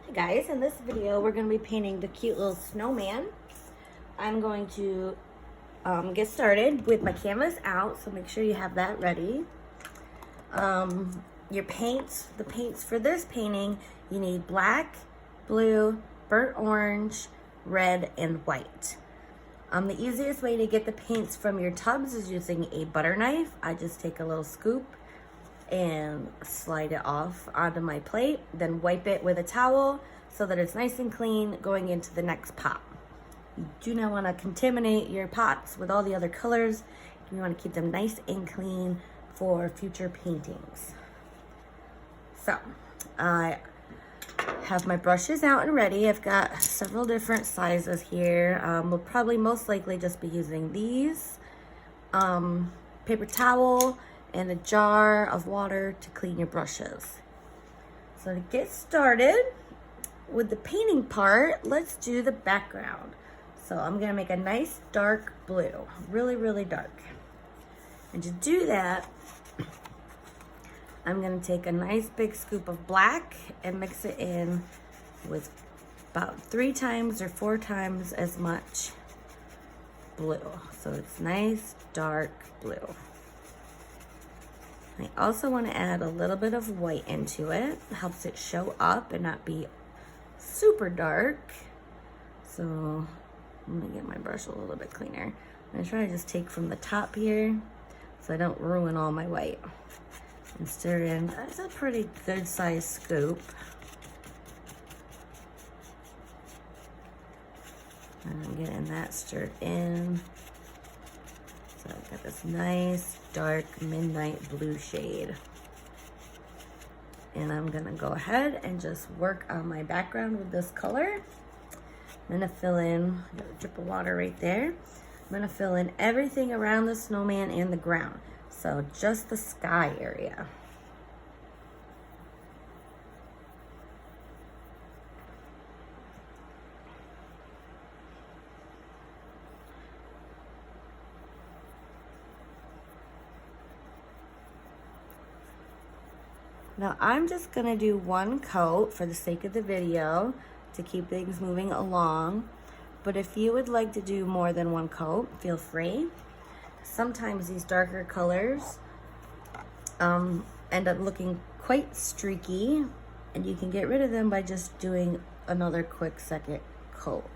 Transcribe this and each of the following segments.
Hi guys, in this video we're going to be painting the cute little snowman. I'm going to get started with my canvas out, so make sure you have that ready. Your paints, the paints for this painting, you need black, blue, burnt orange, red, and white. The easiest way to get the paints from your tubs is using a butter knife. I just take a little scoop and slide it off onto my plate, then wipe it with a towel so that it's nice and clean going into the next pot. You do not want to contaminate your pots with all the other colors. You want to keep them nice and clean for future paintings. So I have my brushes out and ready. I've got several different sizes here. We'll probably most likely just be using these, paper towel, and a jar of water to clean your brushes. So to get started with the painting part, let's do the background. So I'm gonna make a nice dark blue, really dark. And to do that, I'm gonna take a nice big scoop of black and mix it in with about 3 times or 4 times as much blue. So it's nice dark blue. I also want to add a little bit of white into it. It helps it show up and not be super dark. So I'm gonna get my brush a little bit cleaner. I'm gonna try to just take from the top here so I don't ruin all my white. And stir in, that's a pretty good sized scoop. And I'm getting that stirred in. So I've got this nice dark midnight blue shade. And I'm gonna go ahead and just work on my background with this color. I'm gonna fill in, got a drip of water right there. I'm gonna fill in everything around the snowman and the ground. So just the sky area. Now I'm just gonna do one coat for the sake of the video to keep things moving along. But if you would like to do more than one coat, feel free. Sometimes these darker colors end up looking quite streaky, and you can get rid of them by just doing another quick second coat.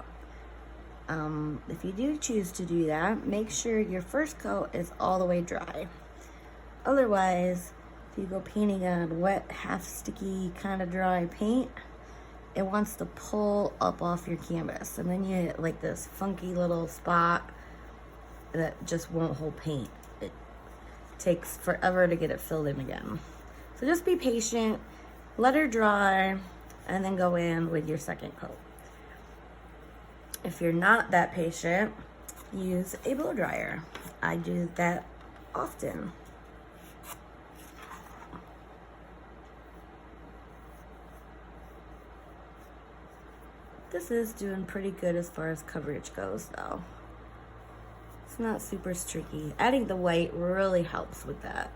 If you do choose to do that, make sure your first coat is all the way dry. Otherwise, you go painting on wet, half sticky, kind of dry paint, it wants to pull up off your canvas, and then you hit like this funky little spot that just won't hold paint. It takes forever to get it filled in again. So just be patient, let her dry, and then go in with your second coat. If you're not that patient, use a blow dryer. I do that often. This is doing pretty good as far as coverage goes though. It's not super streaky. Adding the white really helps with that.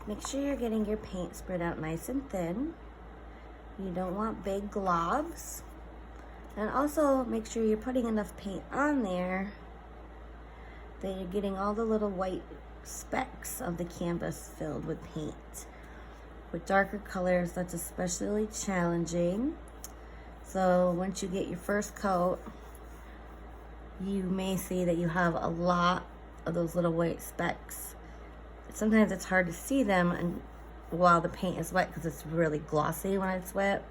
Make sure you're getting your paint spread out nice and thin. You don't want big globs. And also make sure you're putting enough paint on there that you're getting all the little white specks of the canvas filled with paint. With darker colors, that's especially challenging. So once you get your first coat, you may see that you have a lot of those little white specks. Sometimes it's hard to see them and while the paint is wet because it's really glossy when it's wet.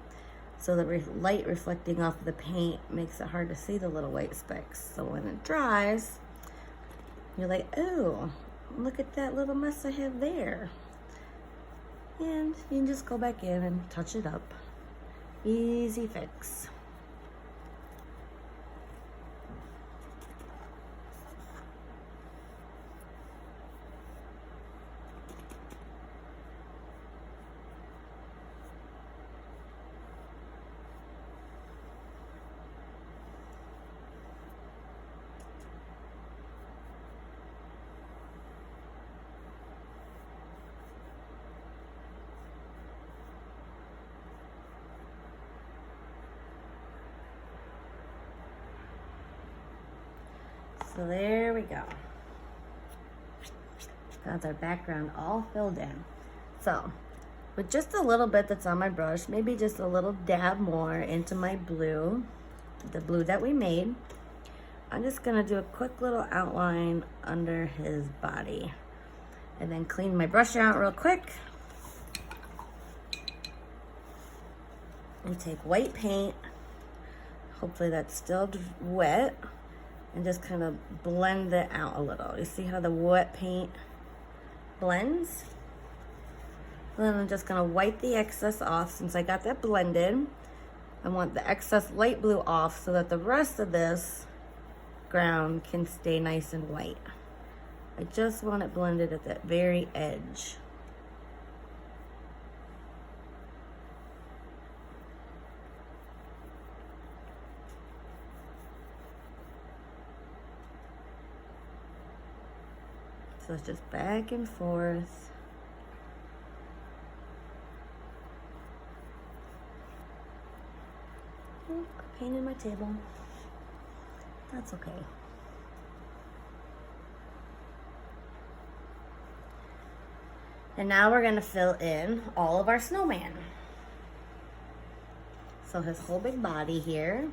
So the light reflecting off the paint makes it hard to see the little white specks. So when it dries, You're like, oh, look at that little mess I have there. And you can just go back in and touch it up. Easy fix. So there we go. Got our background all filled in. So with just a little bit that's on my brush, maybe just a little dab more into my blue, the blue that we made, I'm just gonna do a quick little outline under his body and then clean my brush out real quick. And take white paint, hopefully that's still wet, and just kind of blend it out a little. You see how the wet paint blends? And then I'm just gonna wipe the excess off. Since I got that blended, I want the excess light blue off so that the rest of this ground can stay nice and white. I just want it blended at that very edge. So it's just back and forth. Oh, I painted my table. That's okay. And now we're gonna fill in all of our snowman. So his whole big body here.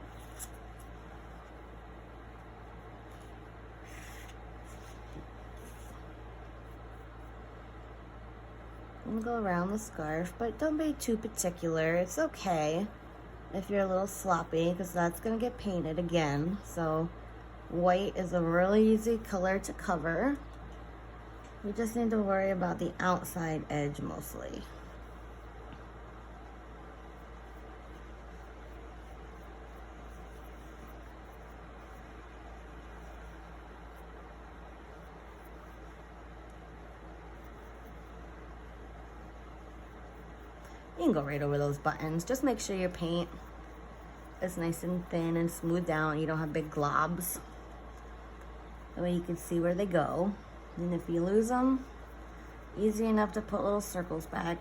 I'm gonna go around the scarf, but don't be too particular. It's okay if you're a little sloppy, because that's gonna get painted again. So white is a really easy color to cover. We just need to worry about the outside edge mostly. You can go right over those buttons. Just make sure your paint is nice and thin and smooth down. You don't have big globs. That way you can see where they go. And if you lose them, easy enough to put little circles back.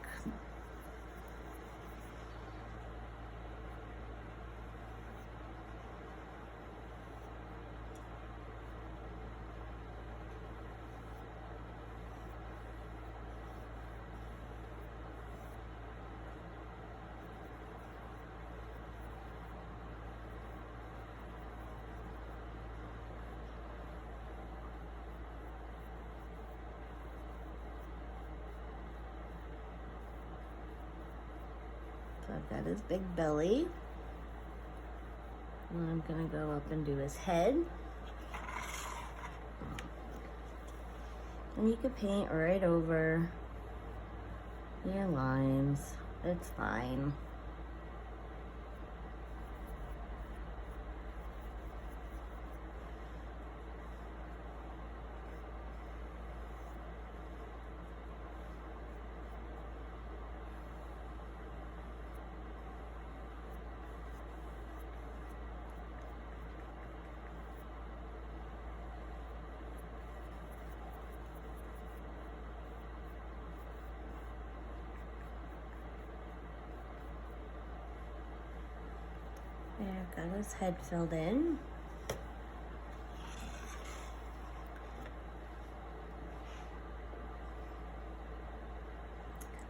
So I've got his big belly. And I'm gonna go up and do his head. And you can paint right over your lines. It's fine. There, I've got his head filled in.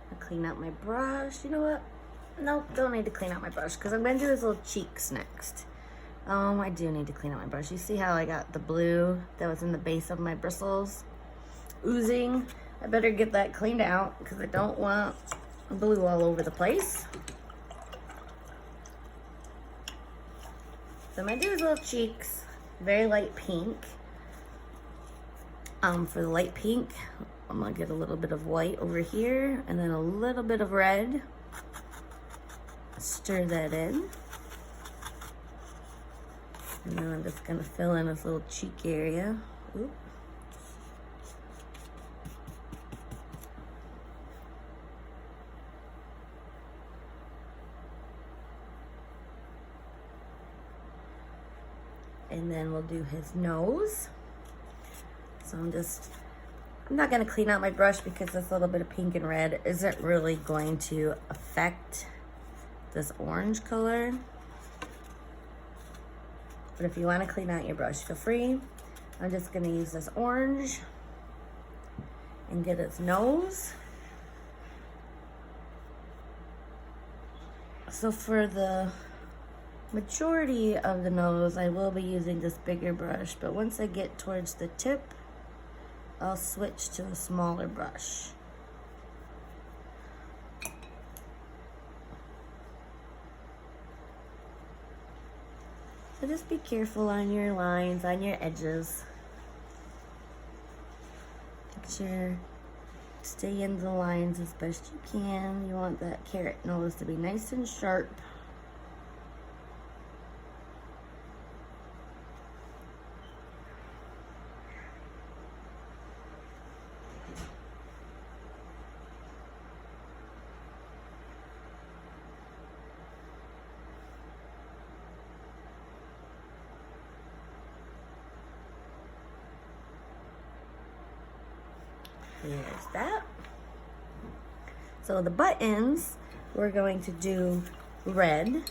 I'll clean out my brush. You know what? Nope, don't need to clean out my brush because I'm going to do his little cheeks next. I do need to clean out my brush. You see how I got the blue that was in the base of my bristles oozing? I better get that cleaned out because I don't want blue all over the place. So I'm gonna do his little cheeks, very light pink. For the light pink, I'm gonna get a little bit of white over here and then a little bit of red. Stir that in. And then I'm just gonna fill in this little cheek area. Oop. And then we'll do his nose. So I'm not gonna clean out my brush because this little bit of pink and red isn't really going to affect this orange color. But if you wanna clean out your brush, feel free. I'm just gonna use this orange and get his nose. So for the majority of the nose, I will be using this bigger brush, but once I get towards the tip, I'll switch to a smaller brush. So just be careful on your lines, on your edges. Make sure stay in the lines as best you can. You want that carrot nose to be nice and sharp. There's that. So the buttons, we're going to do red,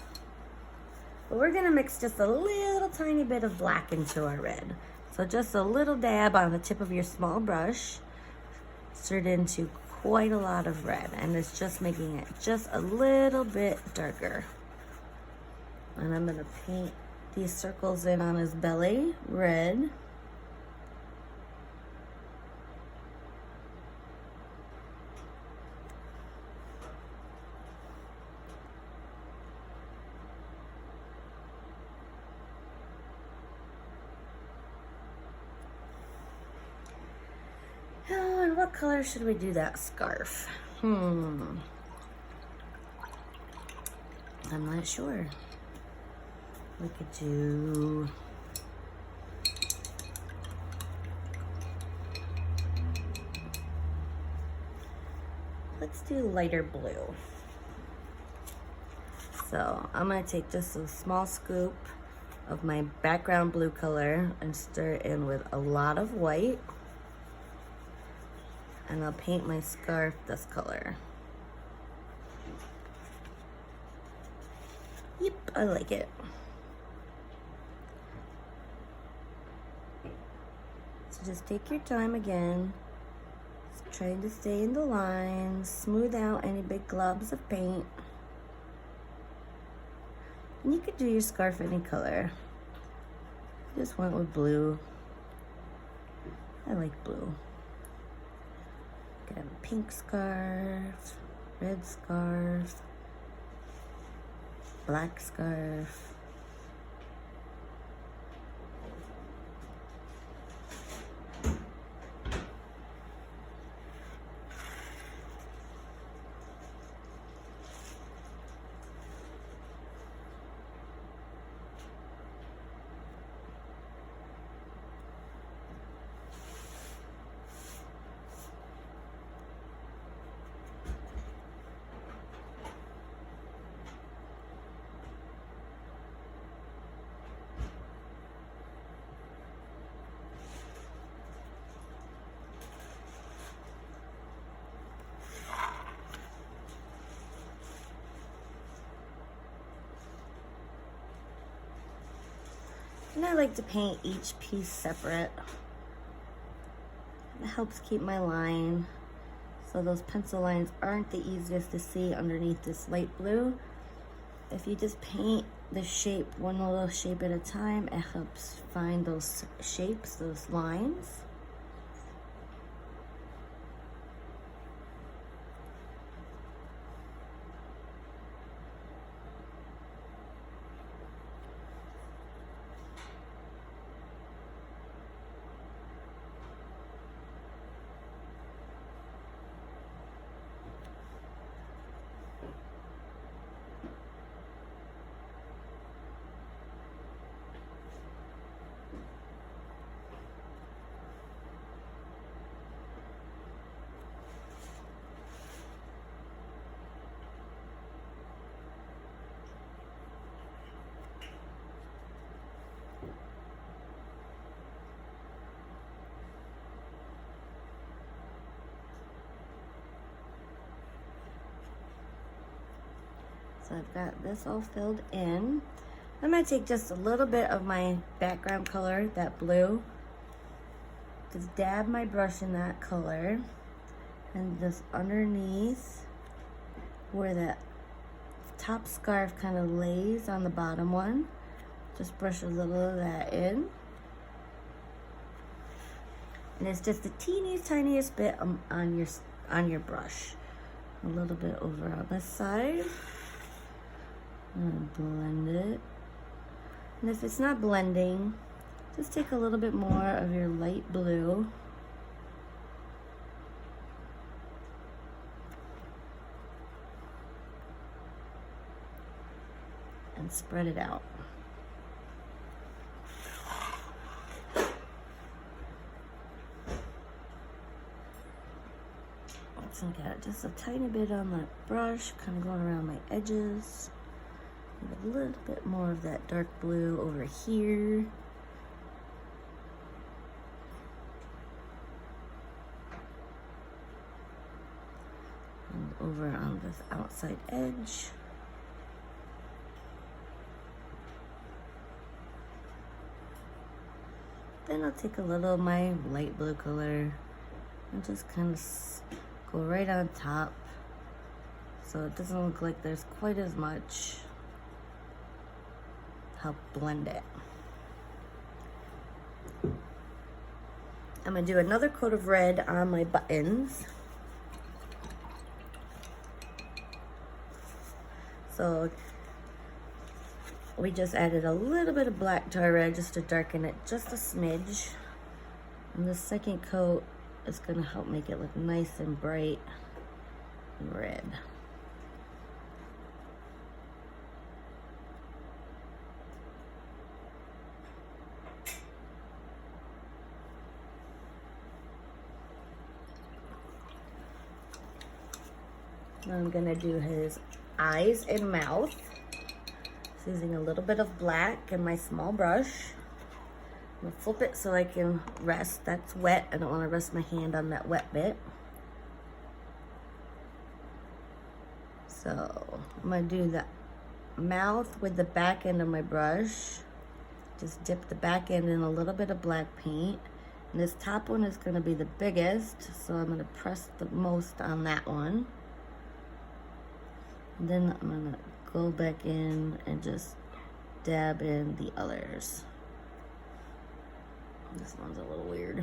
but we're gonna mix just a little tiny bit of black into our red. So just a little dab on the tip of your small brush, stirred into quite a lot of red, and it's just making it just a little bit darker. And I'm gonna paint these circles in on his belly red. Oh, and what color should we do that scarf? I'm not sure. We could do let's do lighter blue. So I'm gonna take just a small scoop of my background blue color and stir it in with a lot of white. And I'll paint my scarf this color. Yep, I like it. So just take your time again. Just trying to stay in the lines, smooth out any big globs of paint. And you could do your scarf any color. Just went with blue. I like blue. Could have a pink scarf, red scarf, black scarf. And I like to paint each piece separate. It helps keep my line, so those pencil lines aren't the easiest to see underneath this light blue. If you just paint the shape, one little shape at a time, it helps find those shapes, those lines. So I've got this all filled in. I'm gonna take just a little bit of my background color, that blue, just dab my brush in that color, and just underneath where that top scarf kind of lays on the bottom one, just brush a little of that in. And it's just the teeniest, tiniest bit on your brush. A little bit over on this side. And blend it. And if it's not blending, just take a little bit more of your light blue. And spread it out. So I got just a tiny bit on that brush, kind of going around my edges. A little bit more of that dark blue over here. And over on this outside edge. Then I'll take a little of my light blue color and just kind of go right on top so it doesn't look like there's quite as much. Help blend it. I'm gonna do another coat of red on my buttons. So we just added a little bit of black to our red just to darken it just a smidge. And the second coat is gonna help make it look nice and bright and red. Now I'm gonna do his eyes and mouth. So using a little bit of black in my small brush. I'm gonna flip it so I can rest. That's wet. I don't want to rest my hand on that wet bit. So I'm gonna do the mouth with the back end of my brush. Just dip the back end in a little bit of black paint. And this top one is gonna be the biggest, so I'm gonna press the most on that one. And then I'm gonna go back in and just dab in the others. This one's a little weird.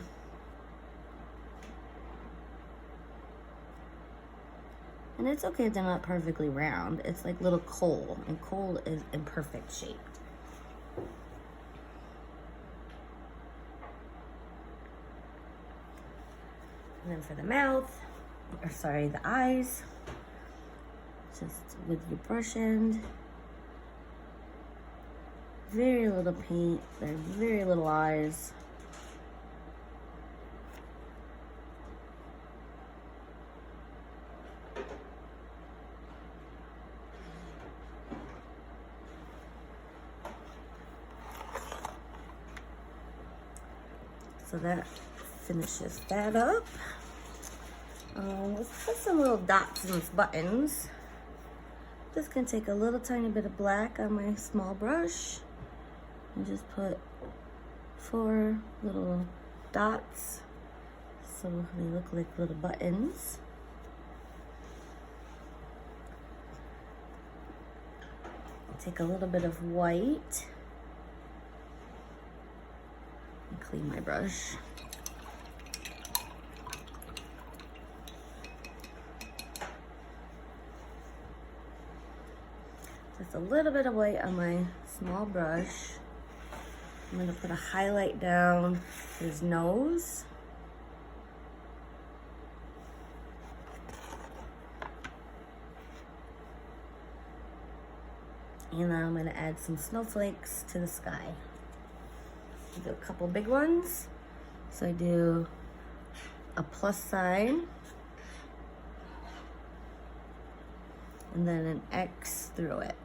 And it's okay if they're not perfectly round. It's like little coal, and coal is imperfect shaped. And then for the mouth, or sorry, the eyes, just with your brush end. Very little paint, they're very little eyes. So that finishes that up. Let's put some little dots in these buttons. Just gonna take a little tiny bit of black on my small brush and just put 4 little dots so they look like little buttons. Take a little bit of white and clean my brush. Just a little bit of white on my small brush. I'm gonna put a highlight down his nose. And now I'm gonna add some snowflakes to the sky. I'll do a couple big ones. So I do a plus sign, and then an X through it.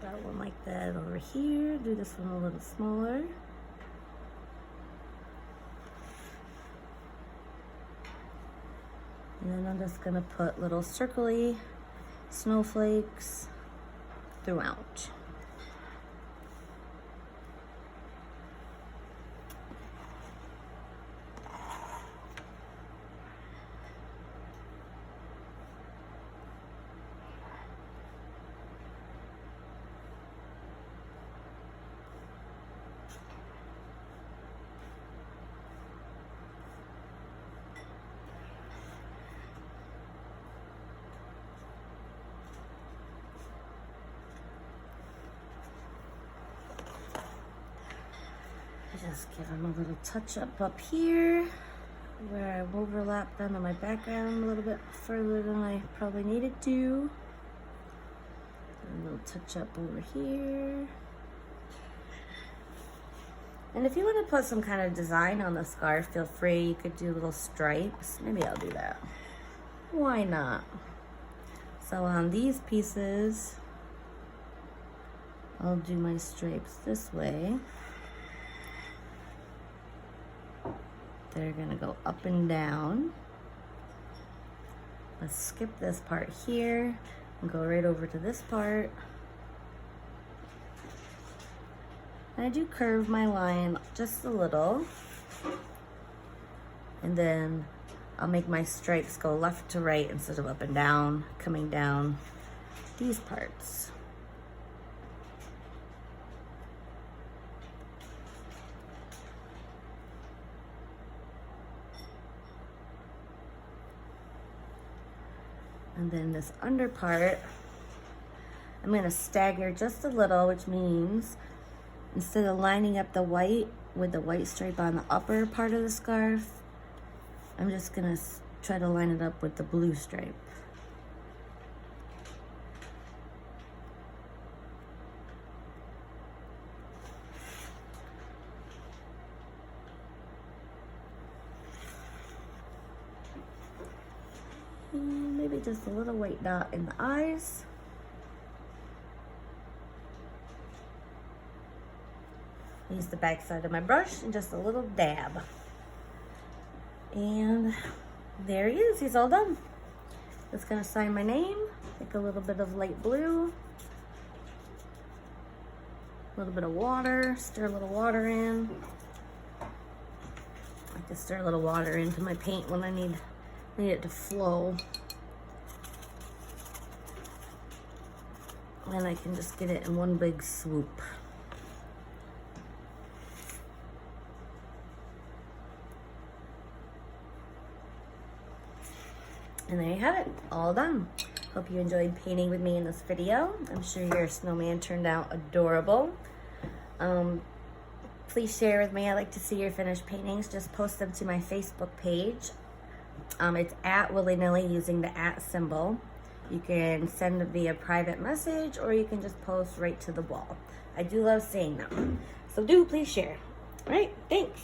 Got one like that over here. Do this one a little smaller. And then I'm just gonna put little circly snowflakes throughout. Just give them a little touch up here where I've overlapped them on my background a little bit further than I probably needed to. A little touch up over here. And if you want to put some kind of design on the scarf, feel free. You could do little stripes. Maybe I'll do that. Why not? So on these pieces, I'll do my stripes this way. They're gonna go up and down. Let's skip this part here and go right over to this part. And I do curve my line just a little. And then I'll make my stripes go left to right instead of up and down, coming down these parts. And then this under part, I'm gonna stagger just a little, which means instead of lining up the white with the white stripe on the upper part of the scarf, I'm just gonna try to line it up with the blue stripe. And maybe just a little white dot in the eyes. Use the back side of my brush and just a little dab. And there he is, he's all done. Just gonna sign my name, take a little bit of light blue, a little bit of water, stir a little water in. I like to stir a little water into my paint when I need it to flow. And I can just get it in one big swoop. And there you have it, all done. Hope you enjoyed painting with me in this video. I'm sure your snowman turned out adorable. Please share with me. I like to see your finished paintings. Just post them to my Facebook page. It's at Willy-Nilly using the @ symbol. You can send it via private message or you can just post right to the wall. I do love seeing them. So do please share. All right, thanks.